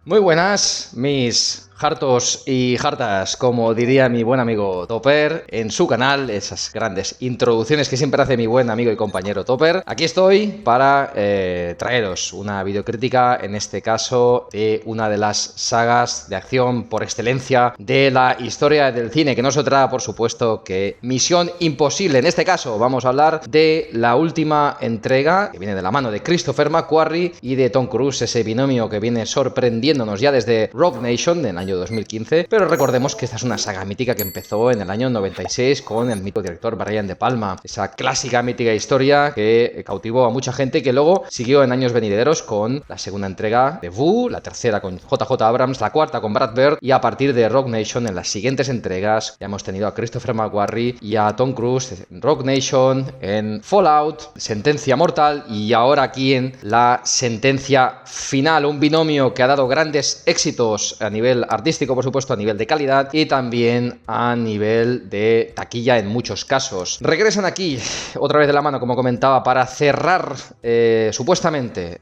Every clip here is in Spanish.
Muy buenas, mis hartos y hartas, como diría mi buen amigo Topper en su canal, esas grandes introducciones que siempre hace mi buen amigo y compañero Topper. Aquí estoy para traeros una videocrítica, en este caso, de una de las sagas de acción por excelencia de la historia del cine, que no es otra, por supuesto, que Misión Imposible. En este caso vamos a hablar de la última entrega, que viene de la mano de Christopher McQuarrie y de Tom Cruise, ese binomio que viene sorprendiéndonos ya desde Rogue Nation, en el año 2015, pero recordemos que esta es una saga mítica que empezó en el año 96 con el mítico director Brian De Palma, esa clásica mítica historia que cautivó a mucha gente y que luego siguió en años venideros con la segunda entrega de Wu, la tercera con JJ Abrams, la cuarta con Brad Bird, y a partir de Rogue Nation en las siguientes entregas ya hemos tenido a Christopher McQuarrie y a Tom Cruise en Rogue Nation, en Fallout, Sentencia Mortal y ahora aquí en la Sentencia Final, un binomio que ha dado grandes éxitos a nivel artístico, por supuesto, a nivel de calidad y también a nivel de taquilla en muchos casos. Regresan aquí otra vez de la mano, como comentaba, para cerrar supuestamente,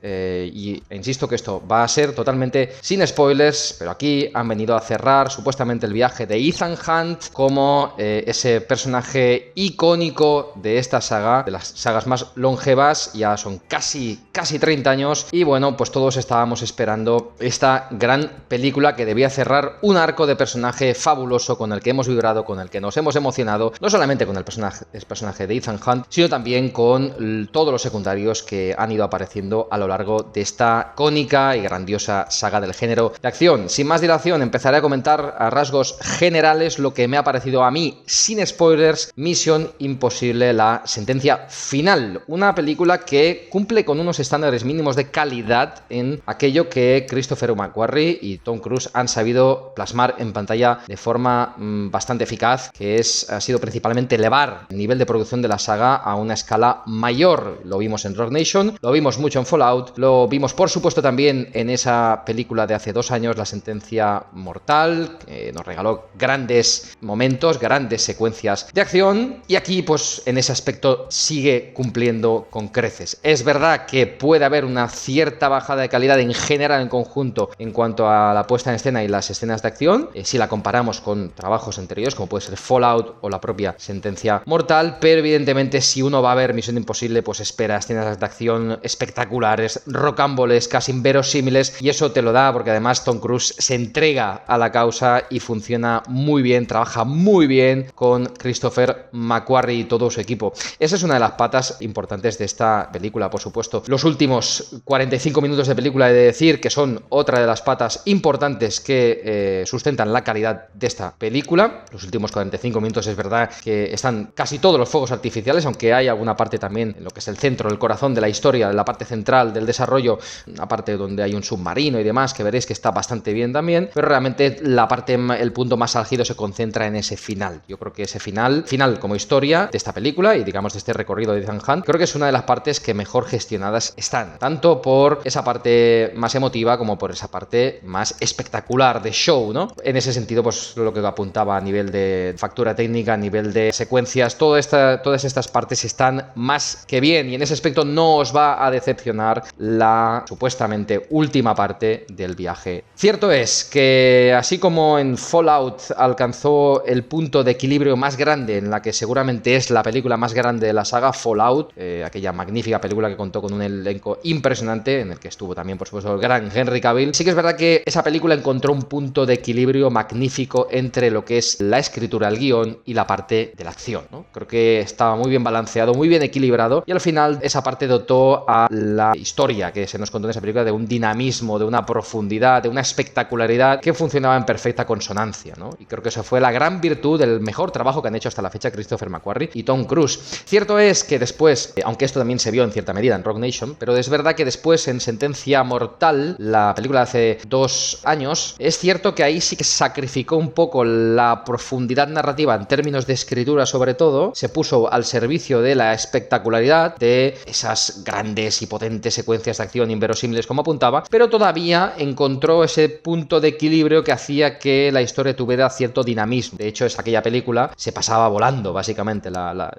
y insisto que esto va a ser totalmente sin spoilers, pero aquí han venido a cerrar supuestamente el viaje de Ethan Hunt como ese personaje icónico de esta saga, de las sagas más longevas. Ya son casi 30 años y bueno, pues todos estábamos esperando esta gran película que debía cerrar un arco de personaje fabuloso con el que hemos vibrado, con el que nos hemos emocionado, no solamente con el personaje de Ethan Hunt, sino también con todos los secundarios que han ido apareciendo a lo largo de esta icónica y grandiosa saga del género de acción. Sin más dilación, empezaré a comentar a rasgos generales lo que me ha parecido a mí, sin spoilers, Misión Imposible, la Sentencia Final, una película que cumple con unos estándares mínimos de calidad en aquello que Christopher McQuarrie y Tom Cruise han sabido plasmar en pantalla de forma bastante eficaz, que ha sido principalmente elevar el nivel de producción de la saga a una escala mayor. Lo vimos en Rogue Nation, lo vimos mucho en Fallout, lo vimos por supuesto también en esa película de hace 2 años, La Sentencia Mortal, que nos regaló grandes momentos, grandes secuencias de acción, y aquí pues en ese aspecto sigue cumpliendo con creces. Es verdad que puede haber una cierta bajada de calidad en general, en conjunto, en cuanto a la puesta en escena y las escenas de acción, si la comparamos con trabajos anteriores como puede ser Fallout o la propia Sentencia Mortal, pero evidentemente si uno va a ver Misión Imposible pues espera escenas de acción espectaculares, rocambolescas, inverosímiles, y eso te lo da porque además Tom Cruise se entrega a la causa y funciona muy bien, trabaja muy bien con Christopher McQuarrie y todo su equipo. Esa es una de las patas importantes de esta película, por supuesto. Los últimos 45 minutos de película he de decir que son otra de las patas importantes que sustentan la calidad de esta película. Los últimos 45 minutos es verdad que están casi todos los fuegos artificiales, aunque hay alguna parte también en lo que es el centro, el corazón de la historia, la parte central del desarrollo, una parte donde hay un submarino y demás, que veréis que está bastante bien también, pero realmente el punto más álgido se concentra en ese final. Yo creo que ese final como historia de esta película y digamos de este recorrido de Ethan Hunt, creo que es una de las partes que mejor gestionadas están, tanto por esa parte más emotiva como por esa parte más espectacular de show, ¿no? En ese sentido, pues lo que apuntaba a nivel de factura técnica, a nivel de secuencias, todas estas partes están más que bien, y en ese aspecto no os va a decepcionar la supuestamente última parte del viaje. Cierto es que así como en Fallout alcanzó el punto de equilibrio más grande, en la que seguramente es la película más grande de la saga, Fallout, aquella magnífica película que contó con un elenco impresionante, en el que estuvo también por supuesto el gran Henry Cavill, sí que es verdad que esa película encontró un punto de equilibrio magnífico entre lo que es la escritura, el guión y la parte de la acción, ¿no? Creo que estaba muy bien balanceado, muy bien equilibrado, y al final esa parte dotó a la historia que se nos contó en esa película de un dinamismo, de una profundidad, de una espectacularidad que funcionaba en perfecta consonancia, ¿no? Y creo que esa fue la gran virtud del mejor trabajo que han hecho hasta la fecha Christopher McQuarrie y Tom Cruise. Cierto es que después, aunque esto también se vio en cierta medida en Rogue Nation, pero es verdad que después en Sentencia Mortal, la película de hace 2 años, Es cierto que ahí sí que sacrificó un poco la profundidad narrativa en términos de escritura, sobre todo, se puso al servicio de la espectacularidad, de esas grandes y potentes secuencias de acción inverosímiles como apuntaba, pero todavía encontró ese punto de equilibrio que hacía que la historia tuviera cierto dinamismo. De hecho, aquella película se pasaba volando, básicamente,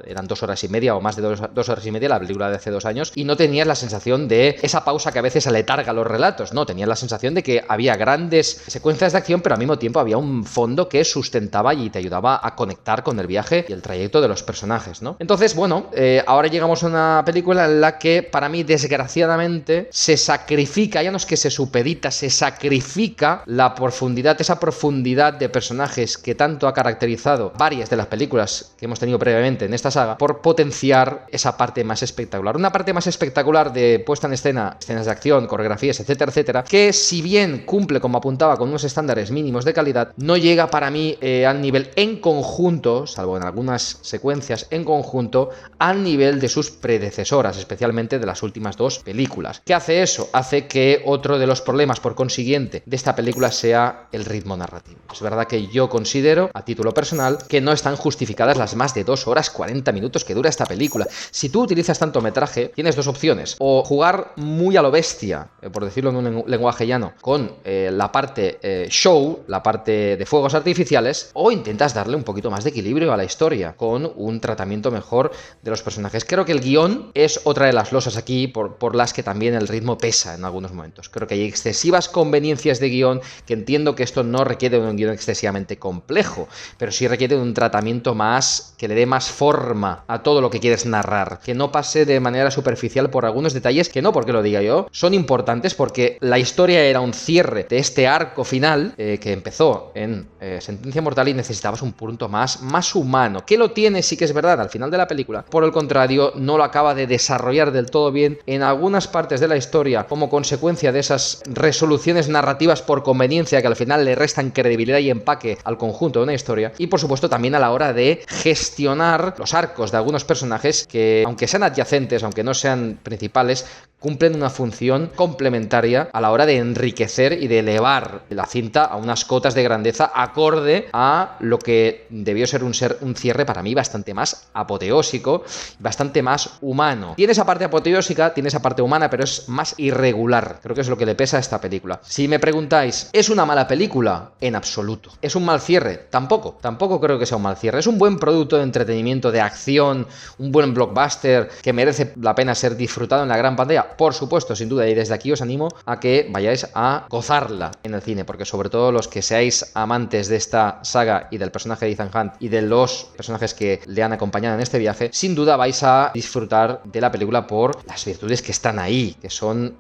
eran 2 horas y media o más de 2 horas y media, la película de hace 2 años, y no tenías la sensación de esa pausa que a veces aletarga los relatos, no, tenías la sensación de que había grandes secuencias de acción, pero al mismo tiempo había un fondo que sustentaba y te ayudaba a conectar con el viaje y el trayecto de los personajes, ¿no? Entonces, bueno, ahora llegamos a una película en la que, para mí, desgraciadamente, se sacrifica, ya no es que se supedita, se sacrifica la profundidad, esa profundidad de personajes que tanto ha caracterizado varias de las películas que hemos tenido previamente en esta saga, por potenciar esa parte más espectacular. Una parte más espectacular de puesta en escena, escenas de acción, coreografías, etcétera, etcétera, que si bien cumple, como apuntaba, con unos estándares mínimos de calidad, no llega para mí al nivel en conjunto, salvo en algunas secuencias en conjunto, al nivel de sus predecesoras, especialmente de las últimas 2 películas. ¿Qué hace eso? Hace que otro de los problemas, por consiguiente, de esta película sea el ritmo narrativo. Es verdad que yo considero, a título personal, que no están justificadas las más de 2 horas 40 minutos que dura esta película. Si tú utilizas tanto metraje, tienes 2 opciones: o jugar muy a lo bestia, por decirlo en un lenguaje llano, con la parte show, la parte de fuegos artificiales, o intentas darle un poquito más de equilibrio a la historia, con un tratamiento mejor de los personajes. Creo que el guión es otra de las losas aquí por las que también el ritmo pesa en algunos momentos. Creo que hay excesivas conveniencias de guión, que entiendo que esto no requiere de un guión excesivamente complejo, pero sí requiere de un tratamiento más, que le dé más forma a todo lo que quieres narrar, que no pase de manera superficial por algunos detalles que, no porque lo diga yo, son importantes, porque la historia era un cierre de este arco final que empezó en Sentencia Mortal, y necesitabas un punto más humano, que lo tiene, sí que es verdad, al final de la película. Por el contrario, no lo acaba de desarrollar del todo bien en algunas partes de la historia, como consecuencia de esas resoluciones narrativas por conveniencia que al final le restan credibilidad y empaque al conjunto de una historia, y por supuesto también a la hora de gestionar los arcos de algunos personajes que, aunque sean adyacentes, aunque no sean principales, cumplen una función complementaria a la hora de enriquecer y de elevar la cinta a unas cotas de grandeza acorde a lo que debió ser un cierre para mí bastante más apoteósico, bastante más humano. Tiene esa parte apoteósica, tiene esa parte humana, pero es más irregular. Creo que es lo que le pesa a esta película. Si me preguntáis, ¿es una mala película? En absoluto. ¿Es un mal cierre? Tampoco creo que sea un mal cierre. Es un buen producto de entretenimiento, de acción, un buen blockbuster que merece la pena ser disfrutado en la gran pantalla. Por supuesto, sin duda, y desde aquí os animo a que vayáis a gozarla en el cine, porque sobre todo los que seáis amantes de esta saga y del personaje de Ethan Hunt y de los personajes que le han acompañado en este viaje, sin duda vais a disfrutar de la película por las virtudes que están ahí, que son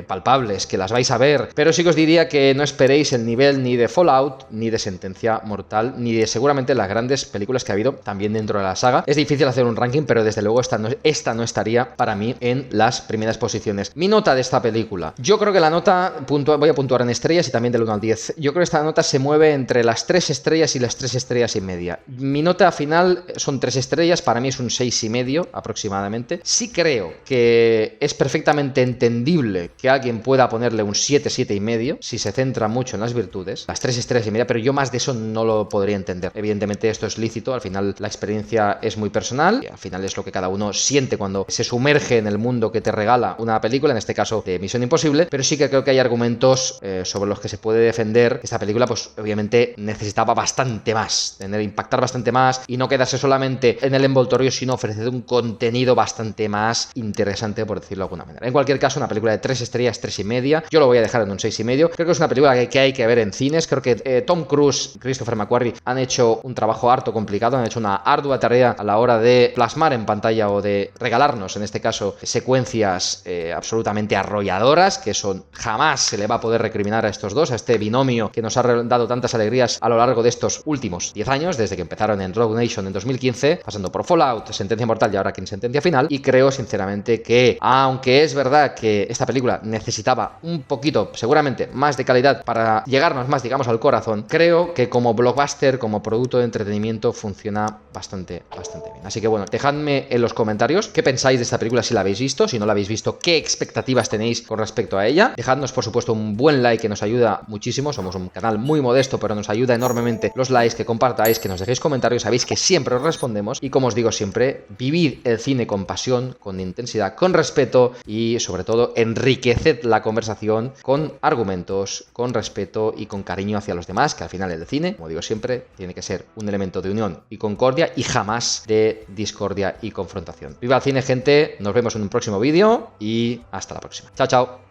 palpables, que las vais a ver, pero sí que os diría que no esperéis el nivel ni de Fallout, ni de Sentencia Mortal, ni de seguramente las grandes películas que ha habido también dentro de la saga. Es difícil hacer un ranking, pero desde luego esta no estaría para mí en las primeras posiciones. Mi nota de esta película, yo creo que la nota, voy a puntuar en estrellas y también del 1 al 10, yo creo que esta nota se mueve entre las 3 estrellas y las 3 estrellas y media. Mi nota final son 3 estrellas, para mí es un 6,5 aproximadamente. Sí creo que es perfectamente entendible que alguien pueda ponerle un 7, 7,5 si se centra mucho en las virtudes, las 3 estrellas y media, pero yo más de eso no lo podría entender. Evidentemente esto es lícito, al final la experiencia es muy personal, y al final es lo que cada uno siente cuando se sumerge en el mundo que te regala una película, en este caso de Misión Imposible, pero sí que creo que hay argumentos sobre los que se puede defender. Esta película pues obviamente necesitaba bastante más, impactar bastante más y no quedarse solamente en el envoltorio, sino ofrecer un contenido bastante más interesante, por decirlo de alguna manera. En cualquier caso, una película de 3 estrellas, 3,5, yo lo voy a dejar en un 6,5. Creo que es una película que hay que ver en cines. Creo que Tom Cruise, Christopher McQuarrie han hecho un trabajo harto complicado, han hecho una ardua tarea a la hora de plasmar en pantalla o de regalarnos, en este caso, secuencias absolutamente arrolladoras, que eso jamás se le va a poder recriminar a estos dos, a este binomio que nos ha dado tantas alegrías a lo largo de estos últimos 10 años, desde que empezaron en Rogue Nation en 2015, pasando por Fallout, Sentencia Mortal y ahora aquí en Sentencia Final. Y creo sinceramente que, aunque es verdad que esta película necesitaba un poquito, seguramente, más de calidad para llegarnos más, digamos, al corazón, creo que como blockbuster, como producto de entretenimiento, funciona bastante bien. Así que bueno, dejadme en los comentarios qué pensáis de esta película, si la habéis visto, si no la habéis visto, visto, qué expectativas tenéis con respecto a ella. Dejadnos, por supuesto, un buen like que nos ayuda muchísimo. Somos un canal muy modesto, pero nos ayuda enormemente los likes, que compartáis, que nos dejéis comentarios. Sabéis que siempre os respondemos. Y como os digo siempre, vivid el cine con pasión, con intensidad, con respeto y, sobre todo, enriqueced la conversación con argumentos, con respeto y con cariño hacia los demás, que al final el cine, como digo siempre, tiene que ser un elemento de unión y concordia y jamás de discordia y confrontación. ¡Viva el cine, gente! Nos vemos en un próximo vídeo y hasta la próxima. ¡Chao, chao!